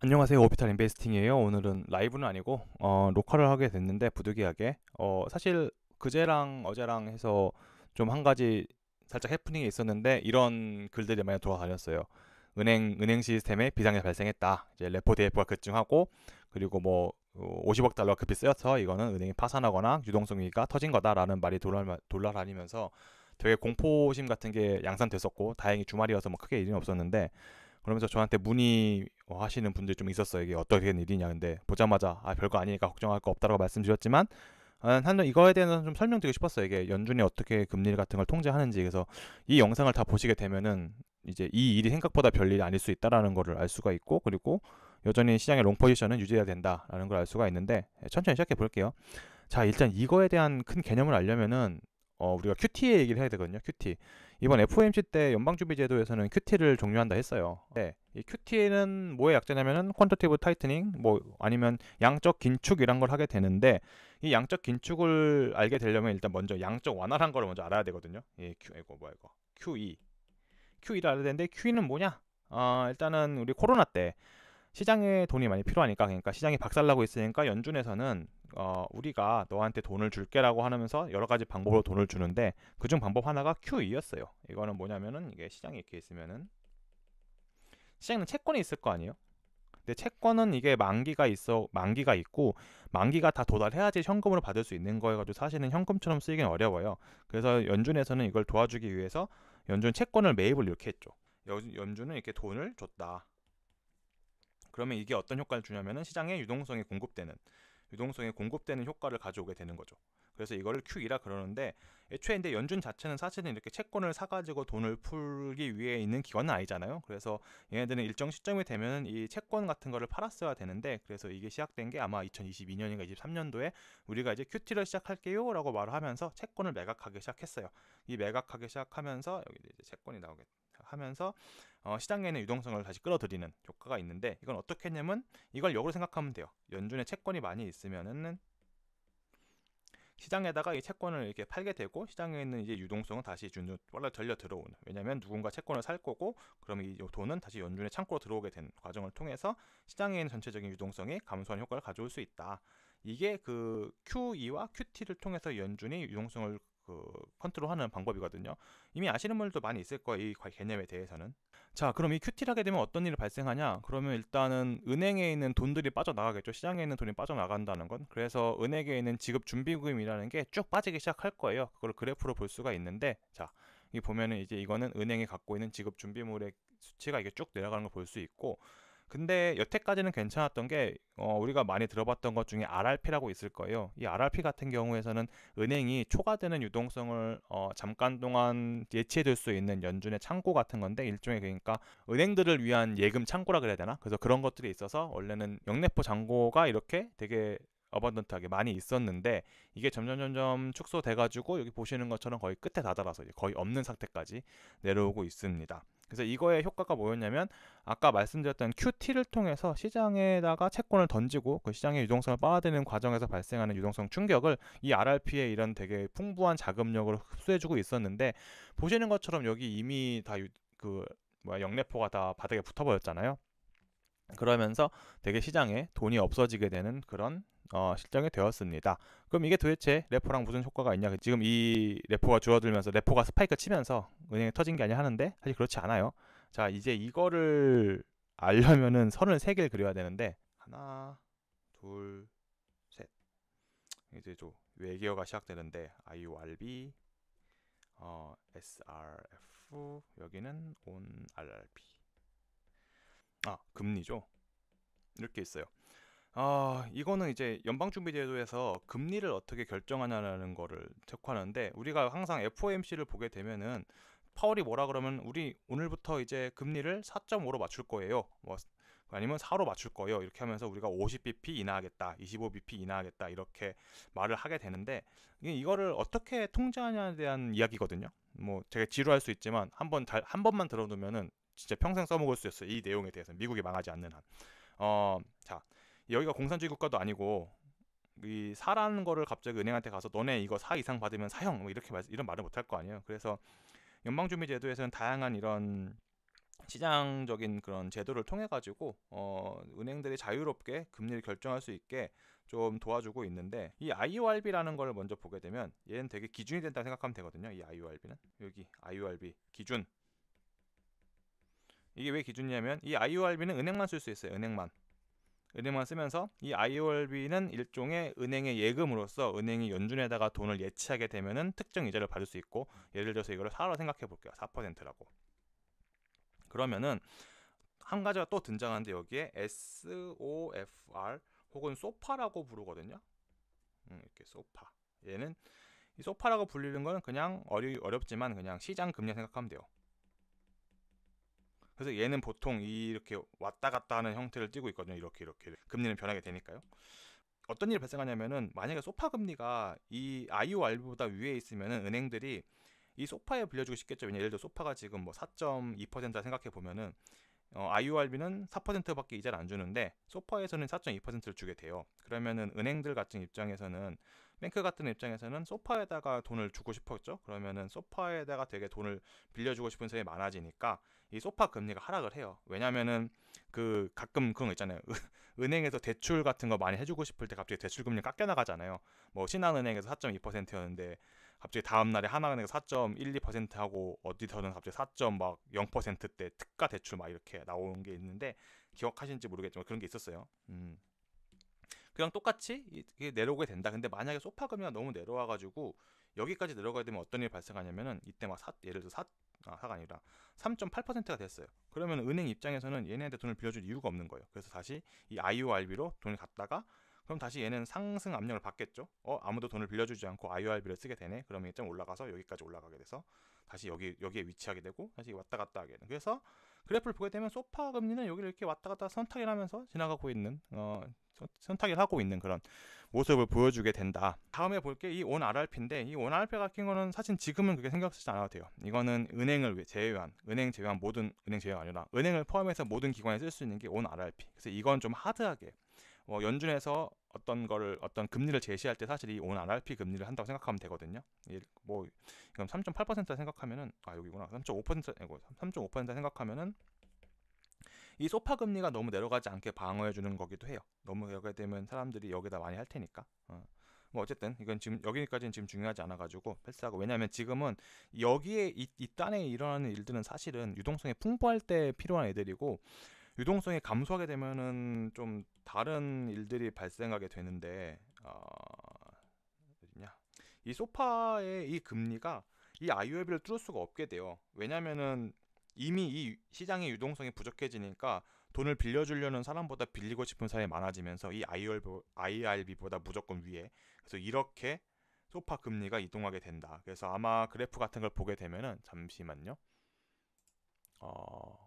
안녕하세요. 오피탈 인베스팅이에요. 오늘은 라이브는 아니고 녹화를 하게 됐는데 부득이하게 사실 그제랑 어제랑 해서 좀 한 가지 살짝 해프닝이 있었는데 이런 글들이 많이 돌아다녔어요. 은행 시스템에 비상이 발생했다. 이제 레포 대포가 급증하고 그리고 뭐 50억 달러 급히 쓰여서 이거는 은행이 파산하거나 유동성 위기가 터진 거다라는 말이 돌아다니면서 되게 공포심 같은 게 양산됐었고 다행히 주말이어서 뭐 크게 일은 없었는데 그러면서 저한테 문의하시는 분들이 좀 있었어요. 이게 어떻게 된 일이냐. 근데 보자마자 별거 아니니까 걱정할 거 없다라고 말씀드렸지만 한번 이거에 대해서는 좀 설명드리고 싶었어요. 이게 연준이 어떻게 금리 같은 걸 통제하는지. 그래서 이 영상을 다 보시게 되면은 이제 이 일이 생각보다 별일이 아닐 수 있다라는 거를 알 수가 있고, 그리고 여전히 시장의 롱 포지션은 유지해야 된다라는 걸 알 수가 있는데, 천천히 시작해 볼게요. 자, 일단 이거에 대한 큰 개념을 알려면은 우리가 QT의 얘기를 해야 되거든요. QT. 이번 FOMC 때 연방준비제도에서는 QT를 종료한다 했어요. 네. 이 QT는 뭐의 약자냐면은 퀀터티브 타이트닝, 뭐 아니면 양적 긴축 이런 걸 하게 되는데, 이 양적 긴축을 알게 되려면 일단 먼저 양적 완화란 걸 먼저 알아야 되거든요. 예, 이거 뭐야 이거. QE. QE를 알아야 되는데 QE는 뭐냐? 일단은 우리 코로나 때 시장에 돈이 많이 필요하니까, 그러니까 시장이 박살나고 있으니까 연준에서는 우리가 너한테 돈을 줄게라고 하면서 여러 가지 방법으로 돈을 주는데, 그중 방법 하나가 QE였어요. 이거는 뭐냐면은 이게 시장에 이렇게 있으면은 시장에는 채권이 있을 거 아니에요. 근데 채권은 이게 만기가 있고 만기가 다 도달해야지 현금으로 받을 수 있는 거여가지고 사실은 현금처럼 쓰이기는 어려워요. 그래서 연준에서는 이걸 도와주기 위해서 연준 채권을 매입을 이렇게 했죠. 연준은 이렇게 돈을 줬다. 그러면 이게 어떤 효과를 주냐면은 시장에 유동성이 공급되는 효과를 가져오게 되는 거죠. 그래서 이거를 QE라 그러는데, 애초에 근데 연준 자체는 사실은 이렇게 채권을 사가지고 돈을 풀기 위해 있는 기관은 아니잖아요. 그래서 얘네들은 일정 시점이 되면 이 채권 같은 거를 팔았어야 되는데, 그래서 이게 시작된 게 아마 2022년인가 23년도에 우리가 이제 QT를 시작할게요 라고 말을 하면서 채권을 매각하기 시작했어요. 이 매각하기 시작하면서 여기 이제 채권이 나오게 하면서 시장에 있는 유동성을 다시 끌어들이는 효과가 있는데, 이건 어떻게 했냐면 이걸 역으로 생각하면 돼요. 연준에 채권이 많이 있으면은 시장에다가 이 채권을 이렇게 팔게 되고, 시장에 있는 이제 유동성은 다시 준으로 전려 들어오는. 왜냐하면 누군가 채권을 살 거고, 그러면 이 돈은 다시 연준의 창고로 들어오게 된 과정을 통해서 시장에 있는 전체적인 유동성이 감소하는 효과를 가져올 수 있다. 이게 그 QE와 QT를 통해서 연준이 유동성을 컨트롤하는 방법이거든요. 이미 아시는 분들도 많이 있을 거예요. 이 개념에 대해서는. 자, 그럼 이 QT를 하게 되면 어떤 일이 발생하냐? 그러면 일단은 은행에 있는 돈들이 빠져나가겠죠. 시장에 있는 돈이 빠져나간다는 건. 그래서 은행에 있는 지급 준비금이라는 게 쭉 빠지기 시작할 거예요. 그걸 그래프로 볼 수가 있는데, 자, 이 보면은 이제 이거는 은행이 갖고 있는 지급 준비물의 수치가 이게 쭉 내려가는 걸 볼 수 있고, 근데 여태까지는 괜찮았던 게 우리가 많이 들어봤던 것 중에 RRP라고 있을 거예요. 이 RRP 같은 경우에서는 은행이 초과되는 유동성을 잠깐 동안 예치해둘 수 있는 연준의 창고 같은 건데, 일종의 그러니까 은행들을 위한 예금 창고라 그래야 되나? 그래서 그런 것들이 있어서 원래는 영래포 잔고가 이렇게 되게 어반던트하게 많이 있었는데, 이게 점점 축소돼가지고 여기 보시는 것처럼 거의 끝에 다다라서 이제 거의 없는 상태까지 내려오고 있습니다. 그래서 이거의 효과가 뭐였냐면, 아까 말씀드렸던 QT를 통해서 시장에다가 채권을 던지고 그 시장의 유동성을 빨아들이는 과정에서 발생하는 유동성 충격을 이 RRP의 이런 되게 풍부한 자금력으로 흡수해주고 있었는데, 보시는 것처럼 여기 이미 영래포가 다 바닥에 붙어버렸잖아요. 그러면서 되게 시장에 돈이 없어지게 되는 그런 실정이 되었습니다. 그럼 이게 도대체 레포랑 무슨 효과가 있냐? 지금 이 레포가 줄어들면서 레포가 스파이크 치면서 은행에 터진 게 아니야 하는데, 사실 그렇지 않아요. 자, 이제 이거를 알려면은 선을 세 개를 그려야 되는데, 하나, 둘, 셋. 이제 좀 외계어가 시작되는데, IORB, SRF, 여기는 ON RRP. 금리죠. 이렇게 있어요. 이거는 이제 연방준비제도에서 금리를 어떻게 결정하냐는 거를 체크하는데, 우리가 항상 FOMC를 보게 되면은 파월이 뭐라 그러면 우리 오늘부터 이제 금리를 4.5로 맞출 거예요. 뭐 아니면 4로 맞출 거예요. 이렇게 하면서 우리가 50bp 인하하겠다, 25bp 인하하겠다 이렇게 말을 하게 되는데, 이거를 어떻게 통제하냐에 대한 이야기거든요. 뭐 제가 지루할 수 있지만 한 번만 들어두면은 진짜 평생 써먹을 수 있어요. 이 내용에 대해서 미국이 망하지 않는 한. 자, 여기가 공산주의 국가도 아니고 이 사라는 거를 갑자기 은행한테 가서 너네 이거 4 이상 받으면 사형 뭐 이런 말을 못 할 거 아니에요. 그래서 연방준비제도에서는 다양한 이런 시장적인 그런 제도를 통해 가지고 은행들이 자유롭게 금리를 결정할 수 있게 좀 도와주고 있는데, 이 IORB라는 걸 먼저 보게 되면 얘는 되게 기준이 된다 생각하면 되거든요. 이 IORB는 여기 IORB 기준, 이게 왜 기준이냐면 이 IORB는 은행만 쓸 수 있어요. 은행만 쓰면서 이 IORB는 일종의 은행의 예금으로서 은행이 연준에다가 돈을 예치하게 되면은 특정 이자를 받을 수 있고, 예를 들어서 이거를 4로 생각해 볼게요. 4%라고. 그러면은 한 가지가 또 등장하는데, 여기에 SOFR 혹은 소파라고 부르거든요. 이렇게 소파. 얘는 이 소파라고 불리는 거는 그냥 어렵지만 그냥 시장 금리 생각하면 돼요. 그래서 얘는 보통 이렇게 왔다 갔다 하는 형태를 띠고 있거든요. 이렇게 금리는 변하게 되니까요. 어떤 일이 발생하냐면은, 만약에 소파 금리가 이 IOR보다 위에 있으면은 은행들이 이 소파에 빌려주고 싶겠죠. 왜냐, 예를 들어 소파가 지금 뭐 4.2%라 생각해 보면은 IORB는 4%밖에 이자를 안 주는데 소파에서는 4.2%를 주게 돼요. 그러면은 은행들 같은 입장에서는, 뱅크 같은 입장에서는 소파에다가 돈을 주고 싶었죠. 그러면은 소파에다가 되게 돈을 빌려주고 싶은 사람이 많아지니까 이 소파 금리가 하락을 해요. 왜냐면은 그 가끔 그런 거 있잖아요. 은행에서 대출 같은 거 많이 해주고 싶을 때 갑자기 대출 금리 깎여 나가잖아요. 뭐 신한은행에서 4.2%였는데 갑자기 다음날에 하나은행에서 4.12% 하고 어디서는 갑자기 4.0%대 특가 대출 막 이렇게 나오는 게 있는데, 기억하시는지 모르겠지만 그런 게 있었어요. 그냥 똑같이 이게 내려오게 된다. 근데 만약에 소파 금리가 너무 내려와가지고 여기까지 내려가게 되면 어떤 일이 발생하냐면은, 이때 막 예를 들어 4가 아니라 3.8%가 됐어요. 그러면 은행 입장에서는 얘네한테 돈을 빌려줄 이유가 없는 거예요. 그래서 다시 이 IORB로 돈을 갖다가, 그럼 다시 얘는 상승 압력을 받겠죠. 아무도 돈을 빌려주지 않고 IORB를 쓰게 되네. 그러면 이점 올라가서 여기까지 올라가게 돼서 다시 여기에 위치하게 되고 다시 왔다 갔다 하게 되는. 그래서 그래프를 보게 되면 소파 금리는 여기를 이렇게 왔다 갔다 선택을 하면서 지나가고 있는, 선택을 하고 있는 그런 모습을 보여주게 된다. 다음에 볼 게 이 온 RRP인데, 이 온 RRP 같은 거는 사실 지금은 그렇게 신경 쓰지 않아도 돼요. 이거는 은행을 제외한, 모든 은행 제외가 아니라 은행을 포함해서 모든 기관에 쓸 수 있는 게 온 RRP. 그래서 이건 좀 하드하게 연준에서 어떤 금리를 제시할 때 사실 이 온 RRP 금리를 한다고 생각하면 되거든요. 뭐 이건 3.8% 생각하면은, 여기구나. 3.5% 생각하면은 이 소파 금리가 너무 내려가지 않게 방어해 주는 거기도 해요. 너무 내려가게 되면 사람들이 여기다 많이 할 테니까. 뭐 어쨌든 이건 지금 여기까지는 지금 중요하지 않아 가지고 패스하고, 왜냐하면 지금은 여기에 이 단에 일어나는 일들은 사실은 유동성이 풍부할 때 필요한 애들이고, 유동성이 감소하게 되면은 좀 다른 일들이 발생하게 되는데, 어디냐? 이 소파의 이 금리가 이 IORB를 뚫을 수가 없게 돼요. 왜냐면은 이미 이 시장의 유동성이 부족해지니까 돈을 빌려주려는 사람보다 빌리고 싶은 사람이 많아지면서 이 IRB보다 무조건 위에, 그래서 이렇게 소파 금리가 이동하게 된다. 그래서 아마 그래프 같은 걸 보게 되면은, 잠시만요.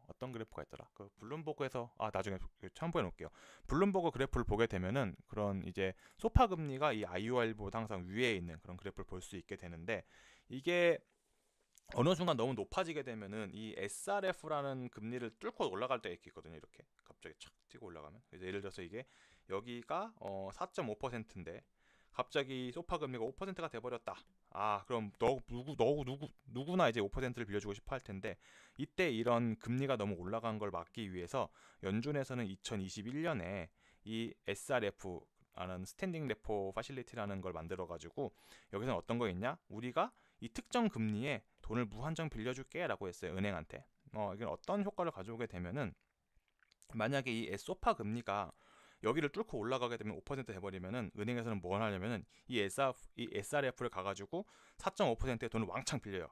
어떤 그래프가 있더라. 그 블룸버그에서, 나중에 첨부해 놓을게요. 블룸버그 그래프를 보게 되면은 그런 이제 소파 금리가 이 IOR보다 항상 위에 있는 그런 그래프를 볼 수 있게 되는데, 이게 어느 순간 너무 높아지게 되면은 이 SRF라는 금리를 뚫고 올라갈 때 이렇게 있거든요. 이렇게 갑자기 착 뛰고 올라가면. 예를 들어서 이게 여기가 4.5%인데 갑자기 소파 금리가 5%가 돼버렸다. 그럼 누구나 이제 5%를 빌려주고 싶어 할 텐데, 이때 이런 금리가 너무 올라간 걸 막기 위해서 연준에서는 2021년에 이 SRF 라는 스탠딩 레포 파실리티라는 걸 만들어 가지고, 여기서는 어떤 거 있냐? 우리가 이 특정 금리에 돈을 무한정 빌려줄게 라고 했어요. 은행한테. 이게 어떤 효과를 가져오게 되면은, 만약에 이 소파 금리가 여기를 뚫고 올라가게 되면 5% 돼버리면은 은행에서는 뭘 하냐면은 이 SRF를 가가지고 4.5%의 돈을 왕창 빌려요.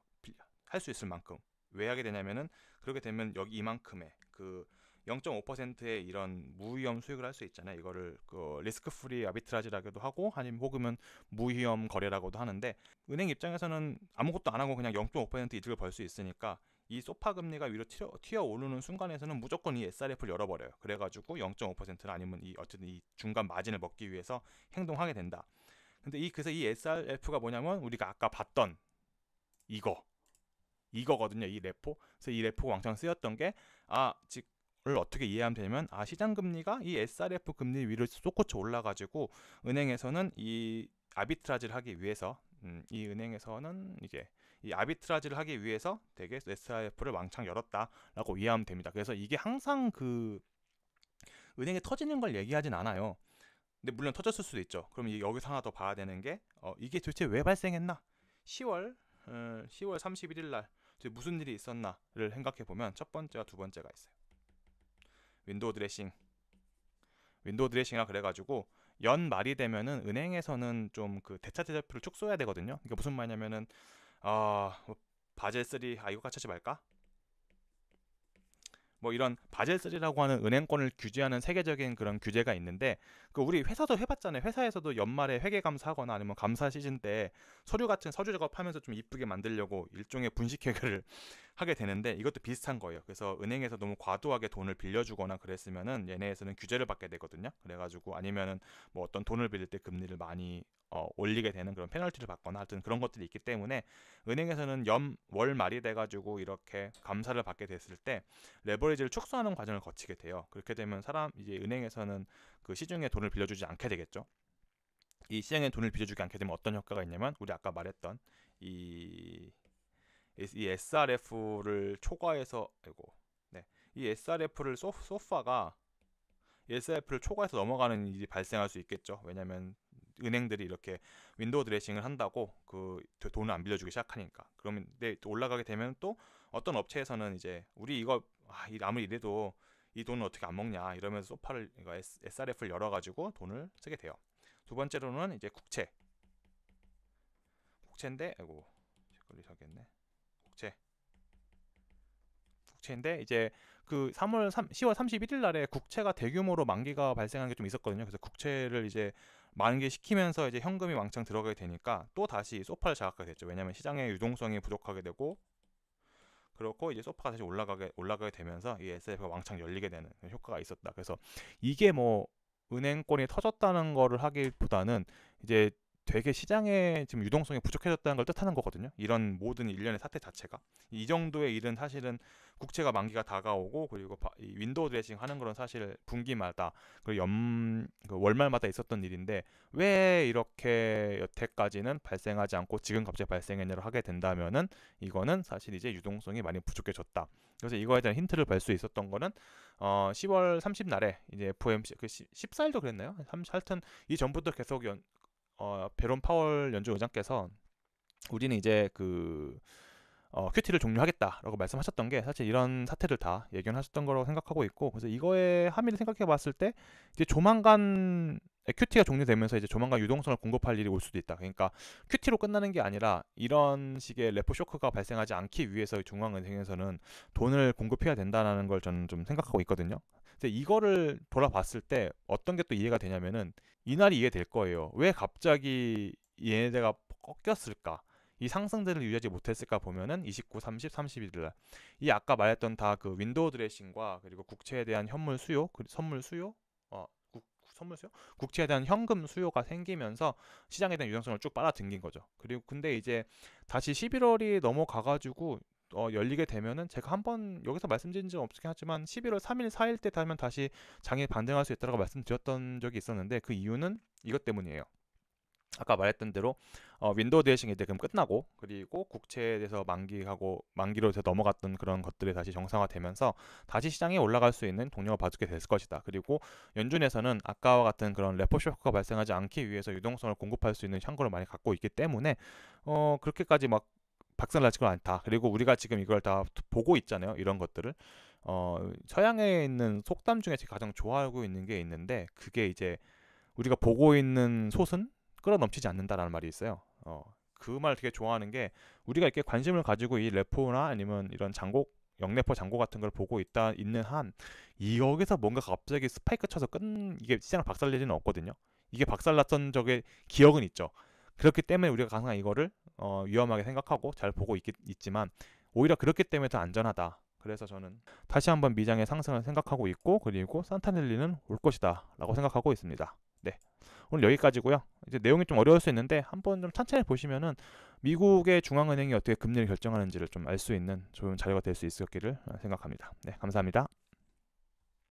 할 수 있을 만큼. 왜 하게 되냐면은, 그렇게 되면 여기 이만큼의 그 0.5%의 이런 무위험 수익을 할 수 있잖아요. 이거를 그 리스크 프리 아비트라지라고도 하고, 아니면 혹은 무위험 거래라고도 하는데, 은행 입장에서는 아무것도 안 하고 그냥 0.5% 이득을 벌 수 있으니까 이 소파 금리가 위로 튀어 오르는 순간에서는 무조건 이 SRF를 열어버려요. 그래가지고 0.5%나 아니면 어쨌든 이 중간 마진을 먹기 위해서 행동하게 된다. 근데 그래서 이 SRF가 뭐냐면 우리가 아까 봤던 이거거든요. 이 레포. 그래서 이 레포가 왕창 쓰였던 게, 를 어떻게 이해하면 되냐면, 시장 금리가 이 SRF 금리 위로 솟구쳐 올라가지고 은행에서는 이 아비트라지를 하기 위해서, 이 은행에서는 이제 이 아비트라지를 하기 위해서 되게 SRF를 왕창 열었다라고 이해하면 됩니다. 그래서 이게 항상 그 은행에 터지는 걸 얘기하진 않아요. 근데 물론 터졌을 수도 있죠. 그럼 여기서 하나 더 봐야 되는 게 이게 도대체 왜 발생했나? 10월 31일 날 무슨 일이 있었나를 생각해 보면 첫 번째와 두 번째가 있어요. 윈도우 드레싱이라 그래가지고 연말이 되면은 은행에서는 좀 그 대차 대조표를 축소해야 되거든요. 그러니까 무슨 말이냐면은 뭐 바젤 3 이거 같이 하지 말까? 뭐 이런 바젤 3라고 하는 은행권을 규제하는 세계적인 그런 규제가 있는데 그 우리 회사도 해봤잖아요. 회사에서도 연말에 회계 감사하거나 아니면 감사 시즌 때 서류 같은 서류 작업하면서 좀 이쁘게 만들려고 일종의 분식 회계를 하게 되는데 이것도 비슷한 거예요. 그래서 은행에서 너무 과도하게 돈을 빌려주거나 그랬으면은 얘네에서는 규제를 받게 되거든요. 그래가지고 아니면은 뭐 어떤 돈을 빌릴 때 금리를 많이 올리게 되는 그런 페널티를 받거나 하여튼 그런 것들이 있기 때문에 은행에서는 월 말이 돼가지고 이렇게 감사를 받게 됐을 때 레버리지를 축소하는 과정을 거치게 돼요. 그렇게 되면 이제 은행에서는 그 시중에 돈을 빌려주지 않게 되겠죠. 이 시장에 돈을 빌려주지 않게 되면 어떤 효과가 있냐면 우리 아까 말했던 이 SRF를 초과해서 이 SRF를 소파가 SRF를 초과해서 넘어가는 일이 발생할 수 있겠죠. 왜냐하면 은행들이 이렇게 윈도우 드레싱을 한다고 그 돈을 안 빌려주기 시작하니까. 그러면 올라가게 되면 또 어떤 업체에서는 이제 우리 이거 아무리 이래도 이 돈을 어떻게 안 먹냐 이러면서 소파를 SRF를 열어가지고 돈을 쓰게 돼요. 두 번째로는 이제 국채인데 걸리셔겠네. 국채인데 이제 그 10월 31일 날에 국채가 대규모로 만기가 발생한 게 좀 있었거든요. 그래서 국채를 이제 만기 시키면서 이제 현금이 왕창 들어가게 되니까 또 다시 소파를 자극하게 됐죠. 왜냐하면 시장의 유동성이 부족하게 되고 그렇고 이제 소파가 다시 올라가게 되면서 이 SF가 왕창 열리게 되는 효과가 있었다. 그래서 이게 뭐 은행권이 터졌다는 거를 하기보다는 이제 되게 시장에 지금 유동성이 부족해졌다는 걸 뜻하는 거거든요. 이런 모든 일련의 사태 자체가 이 정도의 일은 사실은 국채가 만기가 다가오고 그리고 이 윈도우 드레싱 하는 거는 사실 분기마다 그 월말마다 있었던 일인데 왜 이렇게 여태까지는 발생하지 않고 지금 갑자기 발생했냐를 하게 된다면은 이거는 사실 이제 유동성이 많이 부족해졌다. 그래서 이거에 대한 힌트를 볼 수 있었던 거는 10월 30 날에 이제 FOMC 14일도 그랬나요? 하여튼 이 전부터 계속 베론 파월 연준 의장께서 우리는 이제 QT를 종료하겠다라고 말씀하셨던 게 사실 이런 사태를 다 예견하셨던 거라고 생각하고 있고 그래서 이거의 함의를 생각해 봤을 때 이제 조만간 QT가 종료되면서 이제 조만간 유동성을 공급할 일이 올 수도 있다. 그러니까 QT로 끝나는 게 아니라 이런 식의 레포 쇼크가 발생하지 않기 위해서 중앙은행에서는 돈을 공급해야 된다는 걸 저는 좀 생각하고 있거든요. 근데 이거를 돌아봤을 때 어떤 게 또 이해가 되냐면은 이날이 이해될 거예요. 왜 갑자기 얘네가 꺾였을까? 이 상승들을 유지하지 못했을까 보면은 29, 30, 31일 날 이 아까 말했던 다 그 윈도우 드레싱과 그리고 국채에 대한 선물 수요, 국채에 대한 현금 수요가 생기면서 시장에 대한 유동성을 쭉 빨아당긴 거죠. 그리고 근데 이제 다시 11월이 넘어가가지고 열리게 되면은 제가 한번 여기서 말씀드린 적은 없긴 하지만 11월 3일, 4일 때 되면 다시 장이 반등할 수 있다고 말씀드렸던 적이 있었는데 그 이유는 이것 때문이에요. 아까 말했던 대로 윈도우 드레싱이 이제 그럼 끝나고 그리고 국채에 대해서 만기로 돼서 넘어갔던 그런 것들이 다시 정상화되면서 다시 시장에 올라갈 수 있는 동력을 봐주게 될 것이다. 그리고 연준에서는 아까와 같은 그런 레포 쇼크가 발생하지 않기 위해서 유동성을 공급할 수 있는 창구를 많이 갖고 있기 때문에 그렇게까지 막 박살나지가 않다. 그리고 우리가 지금 이걸 다 보고 있잖아요. 이런 것들을 서양에 있는 속담 중에 제가 가장 좋아하고 있는 게 있는데 그게 이제 우리가 보고 있는 솥은 끌어넘치지 않는다라는 말이 있어요. 그 말 되게 좋아하는 게 우리가 이렇게 관심을 가지고 이 레포나 아니면 이런 영레포 잔고 같은 걸 보고 있는 한 여기서 뭔가 갑자기 스파이크 쳐서 이게 시장을 박살낼 일은 없거든요. 이게 박살났던 적의 기억은 있죠. 그렇기 때문에 우리가 항상 이거를 위험하게 생각하고 잘 보고 있지만 오히려 그렇기 때문에 더 안전하다. 그래서 저는 다시 한번 미장의 상승을 생각하고 있고 그리고 산타넬리는 올 것이다 라고 생각하고 있습니다. 네, 오늘 여기까지고요. 이제 내용이 좀 어려울 수 있는데 한번 좀 천천히 보시면은 미국의 중앙은행이 어떻게 금리를 결정하는지를 좀 알 수 있는 좋은 자료가 될 수 있었기를 생각합니다. 네, 감사합니다.